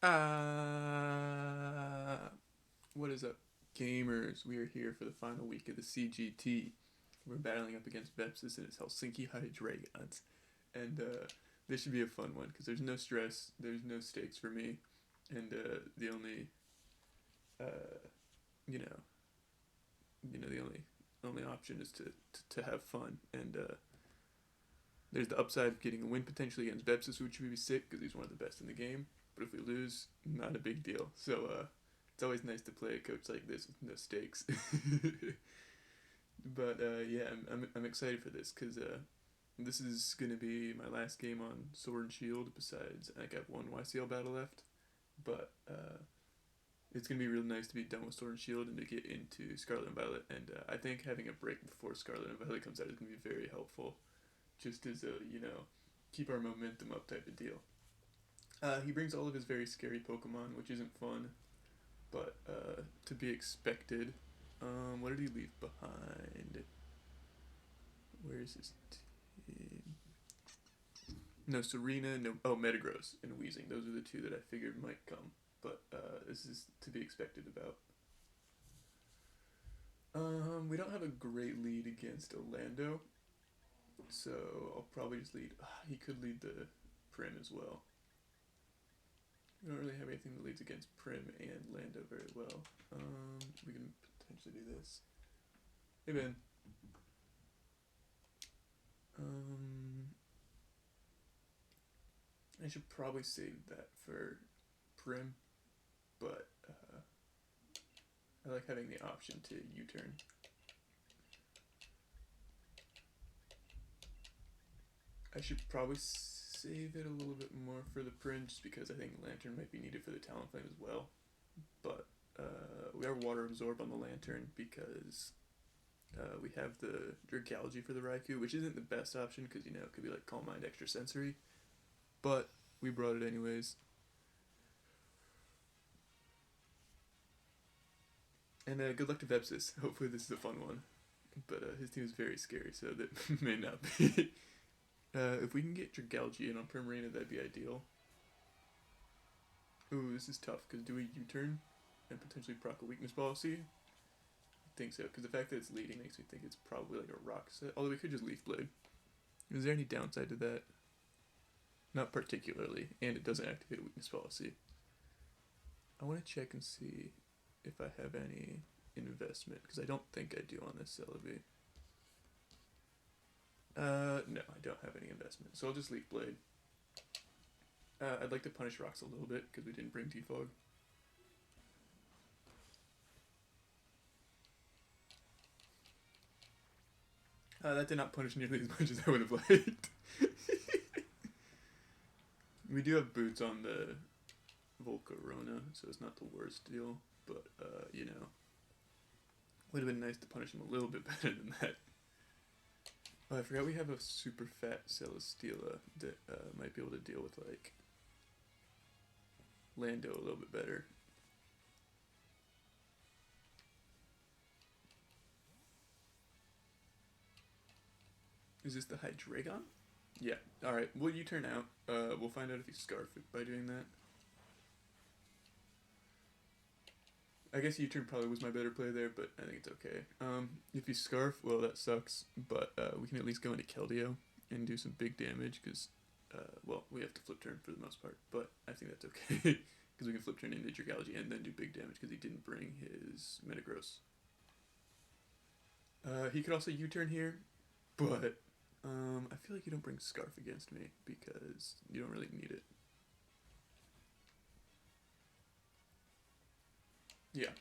What is up, gamers? We are here for the final week of the CGT. We're battling up against Vepsis and his Helsinki Hydreigons. And this should be a fun one because there's no stress, there's no stakes for me, and the only, uh, you know, the only option is to have fun. And there's the upside of getting a win potentially against Vepsis, which would be sick because he's one of the best in the game. But if we lose, not a big deal. So it's always nice to play a coach like this with no stakes. But yeah, I'm excited for this because this is gonna be my last game on Sword and Shield. Besides, I got one YCL battle left, but it's gonna be real nice to be done with Sword and Shield and to get into Scarlet and Violet. And I think having a break before Scarlet and Violet comes out is gonna be very helpful, just as a keep our momentum up type of deal. He brings all of his very scary Pokemon, which isn't fun, but to be expected. What did he leave behind? Where is his team? No, Serena, no. Oh, Metagross and Weezing. Those are the two that I figured might come, but this is to be expected about. We don't have a great lead against Orlando, so I'll probably just lead. He could lead the Prim as well. We don't really have anything that leads against Prim and Lando very well. We can potentially do this. Hey Ben. I should probably save that for Prim, but I like having the option to U-turn. I should probably save it a little bit more for the Prim just because I think Lantern might be needed for the Talonflame as well. But we are Water Absorb on the Lantern because we have the Dragalge for the Raikou, which isn't the best option because, it could be like Calm Mind Extra Sensory. But we brought it anyways. And good luck to Vepsis. Hopefully this is a fun one. But his team is very scary, so that may not be. If we can get Dragalge in on Primarina, that'd be ideal. Ooh, this is tough, because do we U-turn and potentially proc a weakness policy? I think so, because the fact that it's leading makes me think it's probably like a rock set. Although we could just Leaf Blade. Is there any downside to that? Not particularly, and it doesn't activate a weakness policy. I want to check and see if I have any investment, because I don't think I do on this Celebi. No, I don't have any investment, so I'll just Leaf Blade. I'd like to punish rocks a little bit, because we didn't bring Defog. That did not punish nearly as much as I would have liked. We do have boots on the Volcarona, so it's not the worst deal, but, would have been nice to punish him a little bit better than that. Oh, I forgot we have a super fat Celesteela that might be able to deal with, like, Lando a little bit better. Is this the Hydreigon? Yeah. Alright, well, you turn out. We'll find out if he's Scarf by doing that. I guess U-turn probably was my better play there, but I think it's okay. If he's Scarf, well, that sucks, but we can at least go into Keldeo and do some big damage, because, well, we have to flip turn for the most part, but I think that's okay, because we can flip turn into Dragalge and then do big damage, because he didn't bring his Metagross. He could also U-turn here, but I feel like you don't bring Scarf against me, because you don't really need it. Yeah.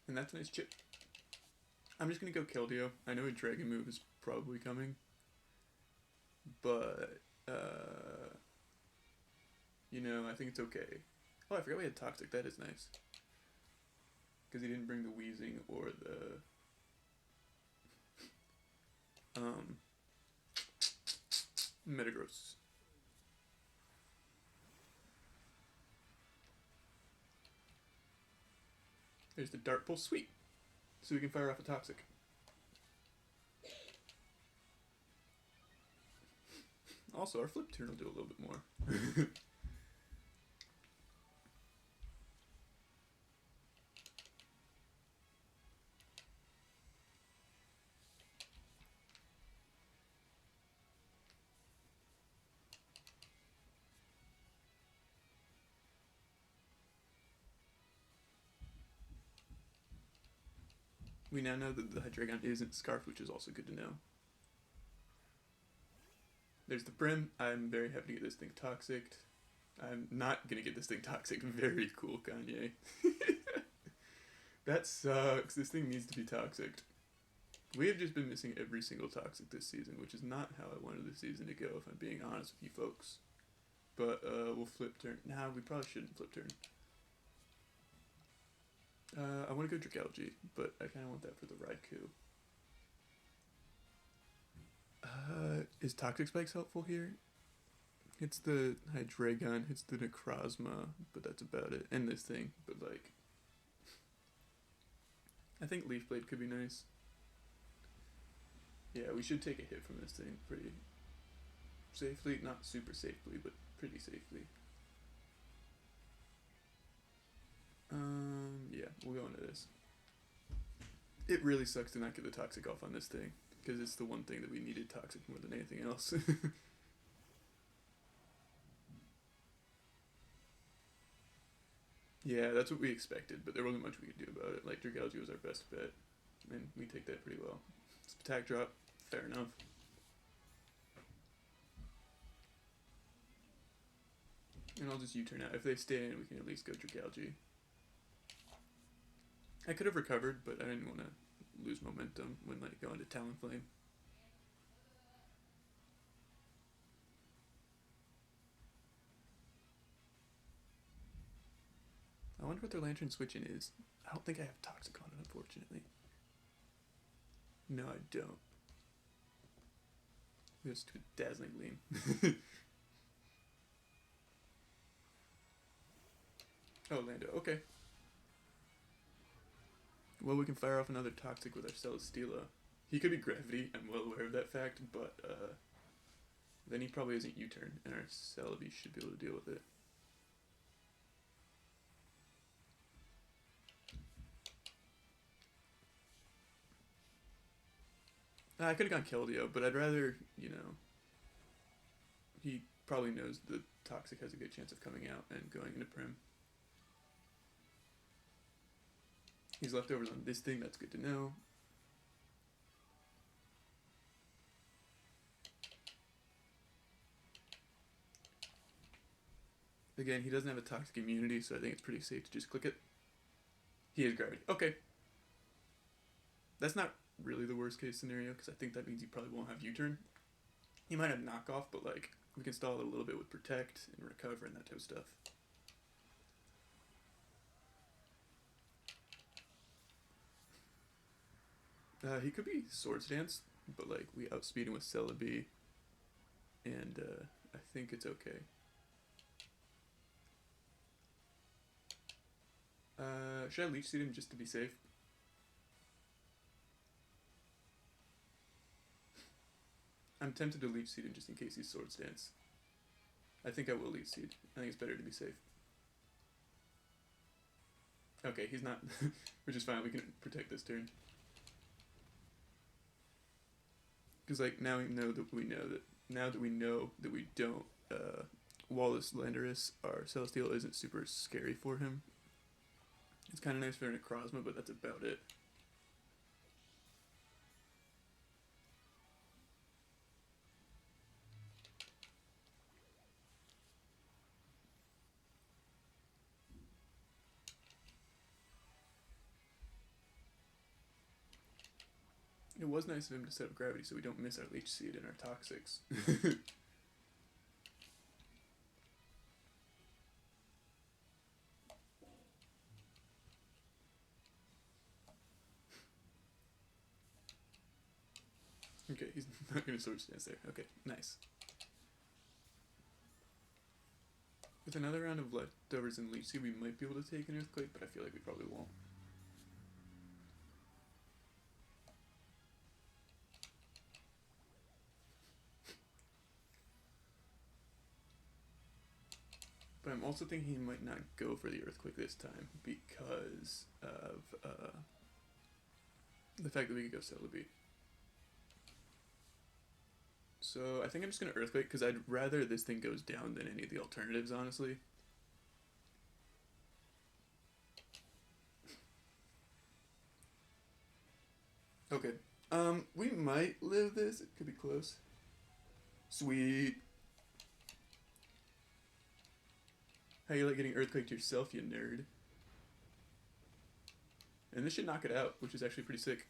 And that's a nice chip. I'm just gonna go Keldeo. I know a Dragon move is probably coming, but I think it's okay. Oh, I forgot we had Toxic. That is nice, because he didn't bring the Weezing or the Metagross. There's the Dart Pulse. Sweet. So we can fire off a Toxic. Also, our flip turn will do a little bit more. We now know that the Hydreigon isn't Scarf, which is also good to know. There's the Brim. I'm very happy to get this thing toxic. I'm not going to get this thing toxic. Very cool, Kanye. That sucks. This thing needs to be toxic. We have just been missing every single toxic this season, which is not how I wanted the season to go, if I'm being honest with you folks. But we'll flip turn. Nah, we probably shouldn't flip turn. I want to go Dragalge, but I kind of want that for the Raikou. Is Toxic Spikes helpful here? It's the Hydreigon, it's the Necrozma, but that's about it. And this thing, but like... I think Leaf Blade could be nice. Yeah, we should take a hit from this thing pretty safely. Not super safely, but pretty safely. Yeah, we'll go into this. It really sucks to not get the Toxic off on this thing, because it's the one thing that we needed Toxic more than anything else. Yeah, that's what we expected, but there wasn't much we could do about it. Like, Dragalge was our best bet, and we take that pretty well. Attack drop, fair enough. And I'll just U-turn out. If they stay in, we can at least go Dragalge. I could have recovered, but I didn't want to lose momentum when like going to Talonflame. I wonder what their Lantern switching is. I don't think I have Toxic on it, unfortunately. No, I don't. Goes to a Dazzling Gleam. Oh, Lando. Okay. Well, we can fire off another Toxic with our Celesteela. He could be Gravity, I'm well aware of that fact, but then he probably isn't U-turn, and our Celebi should be able to deal with it. I could have gone Keldeo, but I'd rather, you know, he probably knows the Toxic has a good chance of coming out and going into Prim. He's leftovers on this thing, that's good to know. Again, he doesn't have a Toxic immunity, so I think it's pretty safe to just click it. He has Gravity. Okay. That's not really the worst case scenario, because I think that means he probably won't have U-turn. He might have knockoff, but like, we can stall it a little bit with Protect and Recover and that type of stuff. He could be Swords Dance, but like we outspeed him with Celebi, and I think it's okay. Should I Leech Seed him just to be safe? I'm tempted to Leech Seed him just in case he's Swords Dance. I think I will Leech Seed. I think it's better to be safe. Okay, he's not, which is fine. We can protect this turn. Because like now we know that we don't Wallace Landorus, our Celesteela isn't super scary for him. It's kind of nice for a Necrozma, but that's about it. It was nice of him to set up Gravity so we don't miss our Leech Seed and our Toxics. Okay, he's not going to Swords Dance there. Okay, nice. With another round of leftovers and Leech Seed, we might be able to take an Earthquake, but I feel like we probably won't. But I'm also thinking he might not go for the Earthquake this time because of the fact that we could go Celebi. So I think I'm just going to Earthquake because I'd rather this thing goes down than any of the alternatives, honestly. Okay. We might live this. It could be close. Sweet. How you like getting Earthquaked yourself, you nerd? And this should knock it out, which is actually pretty sick.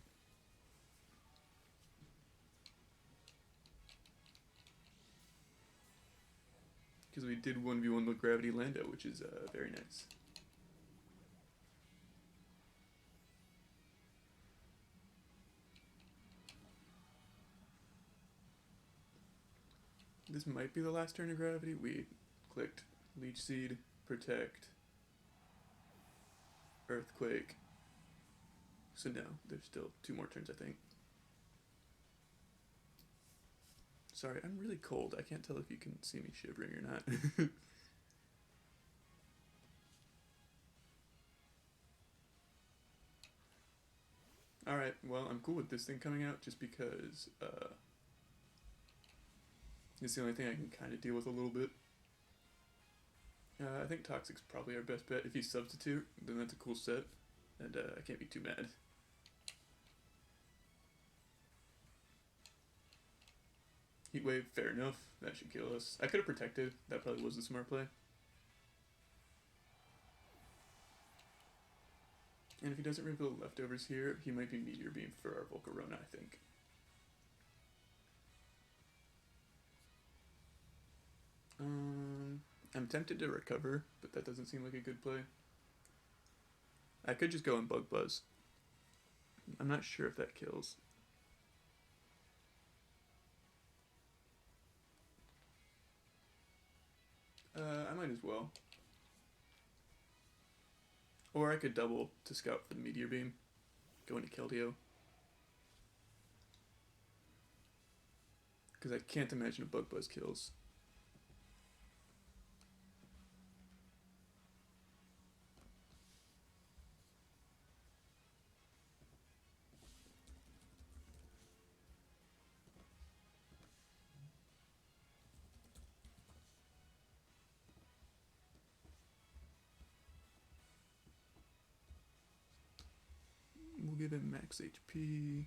Because we did 1v1 with Gravity Lando, which is very nice. This might be the last turn of Gravity. We clicked Leech Seed, Protect, Earthquake. So no, there's still 2 more turns, I think. Sorry, I'm really cold. I can't tell if you can see me shivering or not. Alright, well, I'm cool with this thing coming out just because it's the only thing I can kind of deal with a little bit. I think Toxic's probably our best bet. If he's Substitute, then that's a cool set, and I can't be too mad. Heatwave, fair enough. That should kill us. I could have Protected. That probably was the smart play. And if he doesn't reveal leftovers here, he might be Meteor Beam for our Volcarona, I think. I'm tempted to recover, but that doesn't seem like a good play. I could just go and Bug Buzz. I'm not sure if that kills. I might as well. Or I could double to scout for the Meteor Beam. Go into Keldeo. Because I can't imagine a Bug Buzz kills. We'll give him max HP.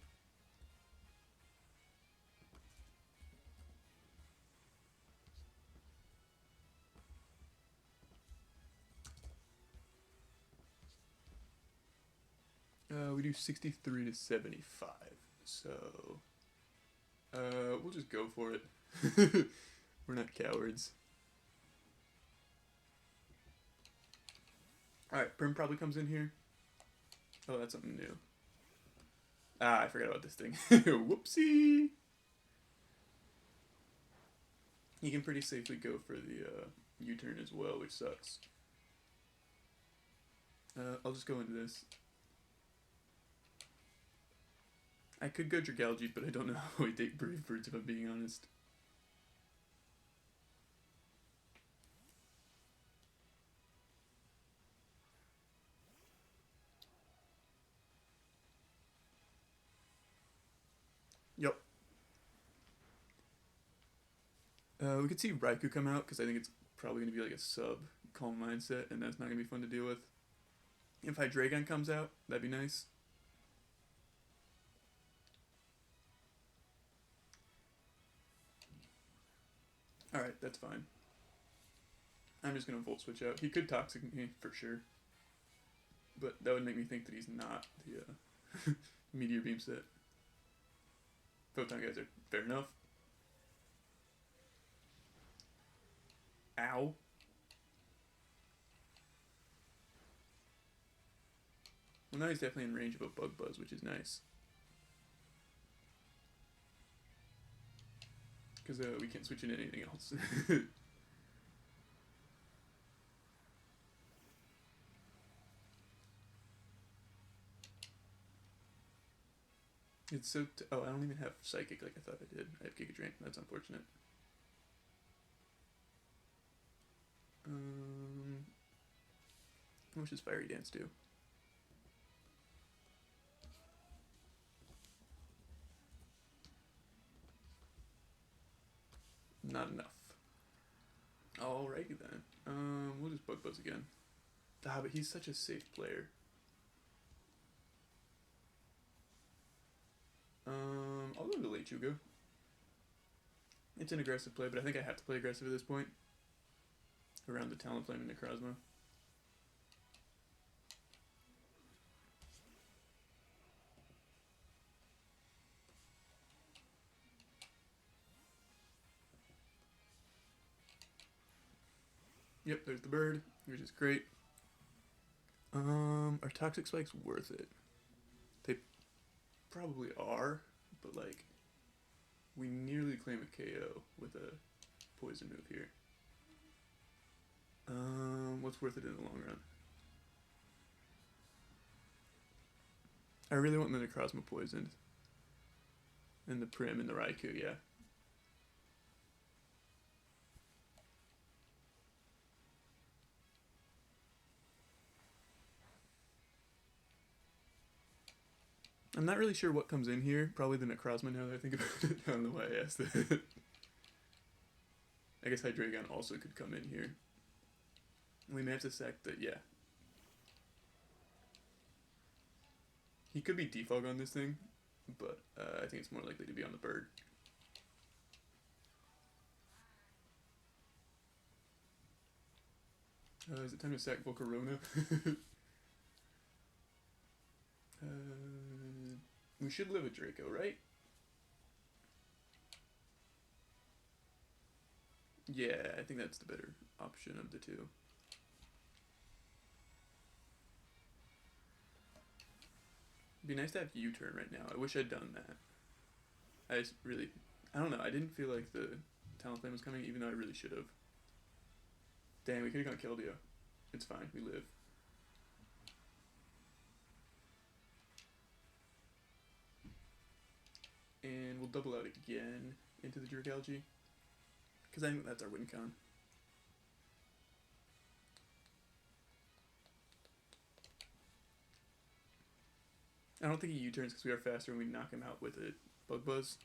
We do 63 to 75, so we'll just go for it. We're not cowards. Alright, Prim probably comes in here. Oh, that's something new. Ah, I forgot about this thing. Whoopsie! He can pretty safely go for the U-turn as well, which sucks. I'll just go into this. I could go Dragalge, but I don't know how I take Brave Birds if I'm being honest. Yep. We could see Raikou come out, because I think it's probably going to be like a sub Calm Mindset, and that's not going to be fun to deal with. If Hydreigon comes out, that'd be nice. Alright, that's fine. I'm just going to Volt Switch out. He could Toxic me, for sure. But that would make me think that he's not the Meteor Beam set. Photon Geyser, fair enough. Ow. Well, now he's definitely in range of a Bug Buzz, which is nice. Because we can't switch into anything else. It's so... oh, I don't even have Psychic like I thought I did. I have Giga Drain. That's unfortunate. How much does Fiery Dance do? Not enough. Alrighty then. We'll just Bug Buzz again. Ah, but he's such a safe player. I'll go to Late Jugo. It's an aggressive play, but I think I have to play aggressive at this point. Around the Talonflame and Necrozma. Yep, there's the bird, which is great. Are Toxic Spikes worth it? They probably are, but like, we nearly claim a KO with a poison move here. What's worth it in the long run? I really want the Necrozma poisoned. And the Prim and the Raikou, yeah. I'm not really sure what comes in here. Probably the Necrozma now that I think about it. I don't know why I asked that. I guess Hydreigon also could come in here. We may have to sack the... yeah. He could be defog on this thing, but I think it's more likely to be on the bird. Is it time to sack Volcarona? We should live a Draco, right? Yeah, I think that's the better option of the two. It'd be nice to have U-turn right now. I wish I'd done that. I just really... I don't know. I didn't feel like the Talonflame was coming, even though I really should have. Damn, we could have gone Keldeo. It's fine. We live. And we'll double out again into the Jerkalgy, because I think that's our win con. I don't think he U-turns because we are faster and we knock him out with a Bug Buzz.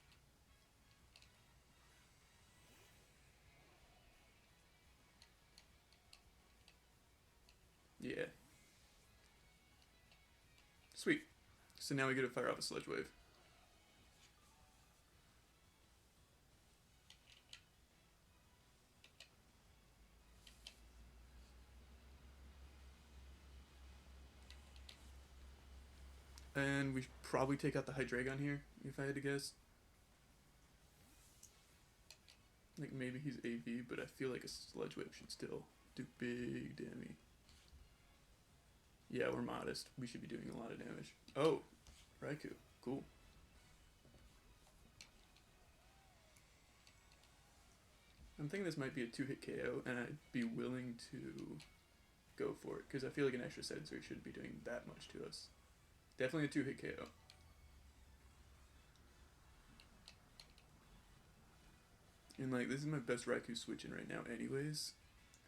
Yeah. Sweet. So now we get to fire off a Sludge Wave. And we should probably take out the Hydreigon here, if I had to guess. Like, maybe he's AV, but I feel like a Sludge Wave should still do big damage. Yeah, we're modest. We should be doing a lot of damage. Oh, Raikou. Cool. I'm thinking this might be a 2-hit KO, and I'd be willing to go for it, because I feel like an extra sensory shouldn't be doing that much to us. Definitely a 2-hit KO. And like, this is my best Raikou switch in right now anyways,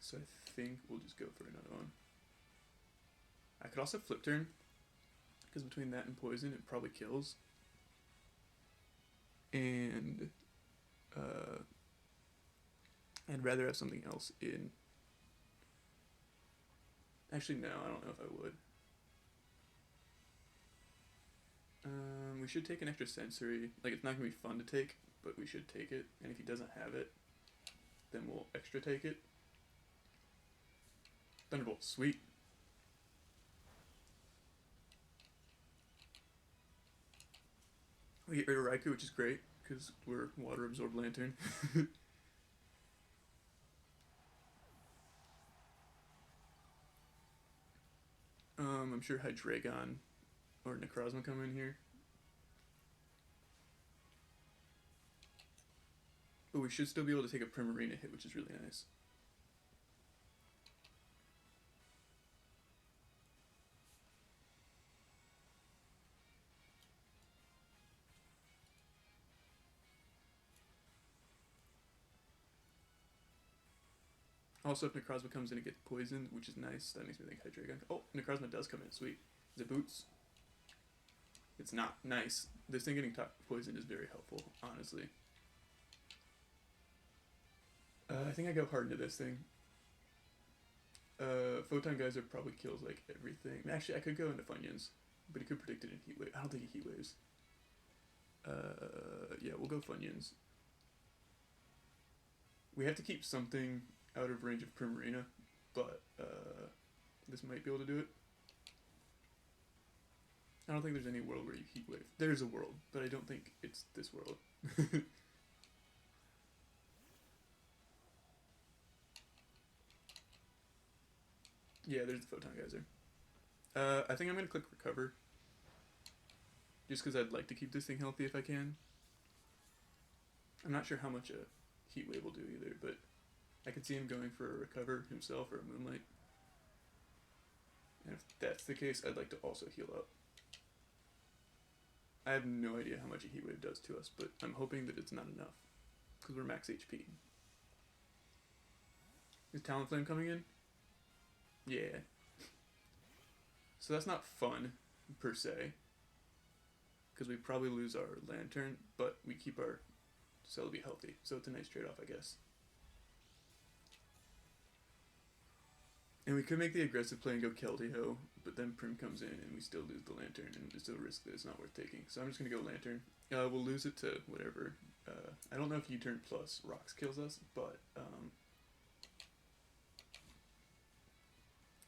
so I think we'll just go for another one. I could also flip turn, because between that and poison it probably kills. And I'd rather have something else in. Actually, no, I don't know if I would. We should take an extra sensory. Like, it's not going to be fun to take, but we should take it. And if he doesn't have it, then we'll extra take it. Thunderbolt, sweet. We get rid of Raikou, which is great, because we're Water Absorb Lantern. I'm sure Hydreigon or Necrozma come in here. But we should still be able to take a Primarina hit, which is really nice. Also, if Necrozma comes in, it gets poisoned, which is nice. That makes me think Hydreigon. Oh, Necrozma does come in. Sweet. Is it boots? It's not. Nice. This thing getting poisoned is very helpful, honestly. I think I go hard into this thing. Photon Geyser probably kills like everything. Actually, I could go into Funyuns, but he could predict it in Heat Wave. I don't think he Heat Waves. Yeah, we'll go Funyuns. We have to keep something out of range of Primarina, but this might be able to do it. I don't think there's any world where you Heat Wave. There's a world, but I don't think it's this world. Yeah, there's the Photon Geyser. I think I'm going to click Recover. Just because I'd like to keep this thing healthy if I can. I'm not sure how much a Heat Wave will do either, but I could see him going for a Recover himself or a Moonlight. And if that's the case, I'd like to also heal up. I have no idea how much a Heat Wave does to us, but I'm hoping that it's not enough. Because we're max HP. Is Talonflame coming in? Yeah. So that's not fun, per se. Because we probably lose our Lantern, but we keep our Celebi healthy. So it's a nice trade-off, I guess. And we could make the aggressive play and go Keldeo, but then Prim comes in and we still lose the Lantern, and it's still a risk that it's not worth taking. So I'm just going to go Lantern. We'll lose it to whatever. I don't know if U-turn plus Rocks kills us, but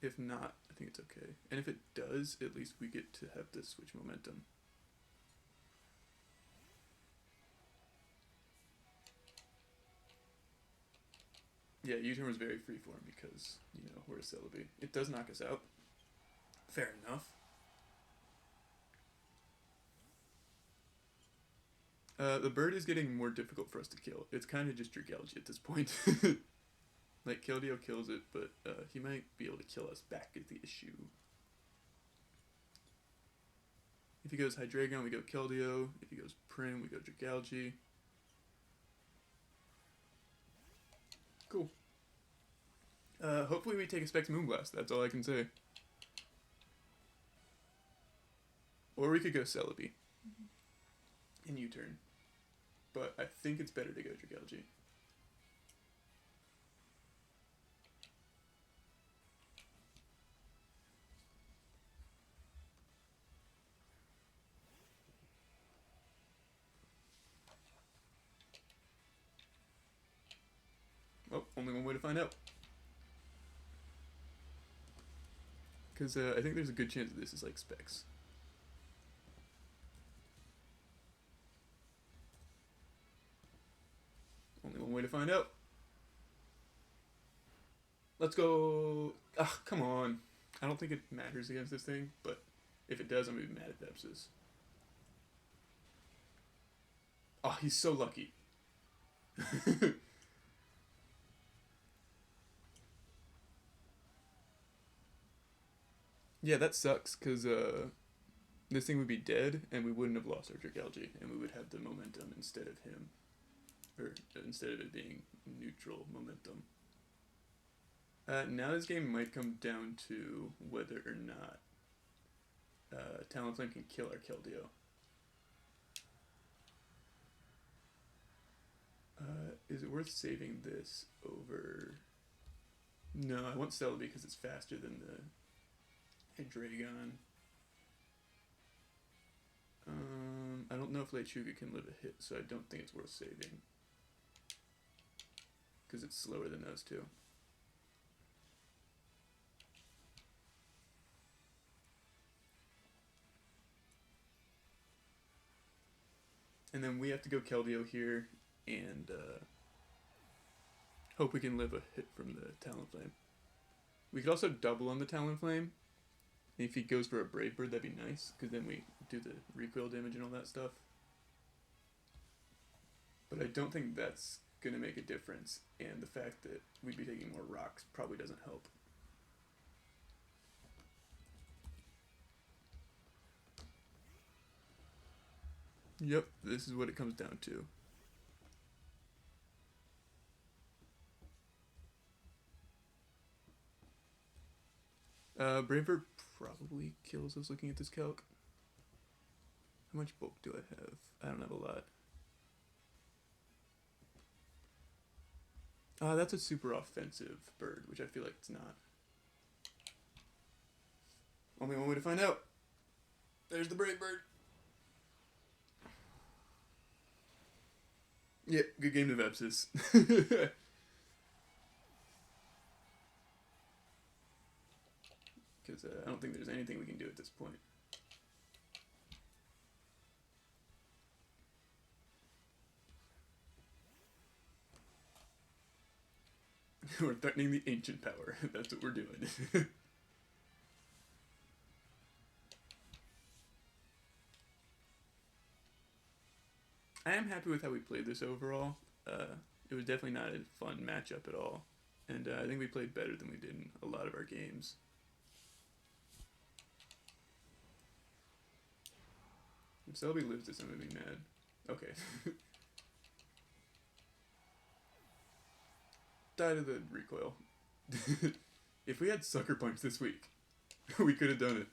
if not, I think it's okay. And if it does, at least we get to have the switch momentum. Yeah, U-turn was very freeform because, you know, we're a Celebi. It does knock us out. Fair enough. The bird is getting more difficult for us to kill. It's kind of just Dragalge at this point. Like, Keldeo kills it, but he might be able to kill us back is the issue. If he goes Hydreigon, we go Keldeo. If he goes Prim, we go Dragalge. Cool. Hopefully we take a Specs Moonblast, that's all I can say. Or we could go Celebi in U-turn. But I think it's better to go Dragalge. Oh, only one way to find out. Because I think there's a good chance that this is like Specs. Only one way to find out. Let's go. Ah, come on. I don't think it matters against this thing, but if it does, I'm going to be mad at Vepsis. Oh, he's so lucky. Yeah, that sucks, because this thing would be dead, and we wouldn't have lost our Dragalge, and we would have the momentum instead of him. Or instead of it being neutral momentum. Now this game might come down to whether or not Talonflame can kill our Keldeo. Is it worth saving this over... No, I want Celebi because it's faster than the Hydreigon. I don't know if Lechuga can live a hit, so I don't think it's worth saving. Because it's slower than those two. And then we have to go Keldeo here and hope we can live a hit from the Talonflame. We could also double on the Talonflame. And if he goes for a Brave Bird, that'd be nice, because then we do the recoil damage and all that stuff. But I don't think that's going to make a difference, and the fact that we'd be taking more rocks probably doesn't help. Yep, this is what it comes down to. Braver probably kills us looking at this calc. How much bulk do I have? I don't have a lot. That's a super offensive bird, which I feel like it's not. Only one way to find out. There's the brave bird. Yeah, good game to Vepsis. Because I don't think there's anything we can do at this point. We're threatening the ancient power. That's what we're doing. I am happy with how we played this overall. It was definitely not a fun matchup at all. And I think we played better than we did in a lot of our games. If Selby lives this, I'm gonna be mad. Okay. Die to the recoil. If we had Sucker Punch this week, we could have done it.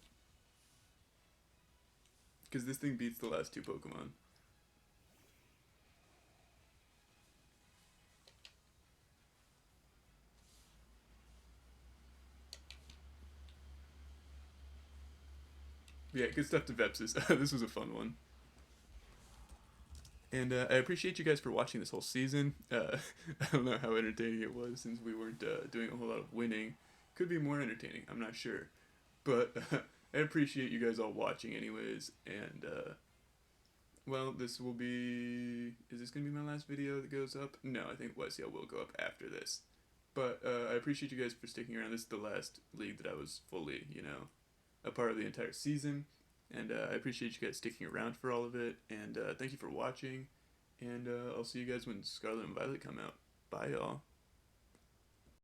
Because this thing beats the last two Pokemon. Yeah, good stuff to Vepsis. This was a fun one. And I appreciate you guys for watching this whole season. I don't know how entertaining it was since we weren't doing a whole lot of winning. Could be more entertaining, I'm not sure. But I appreciate you guys all watching anyways. And, well, this will be... Is this going to be my last video that goes up? No, I think YCL will go up after this. But I appreciate you guys for sticking around. This is the last league that I was fully, a part of the entire season. And I appreciate you guys sticking around for all of it. And thank you for watching. And I'll see you guys when Scarlet and Violet come out. Bye, y'all.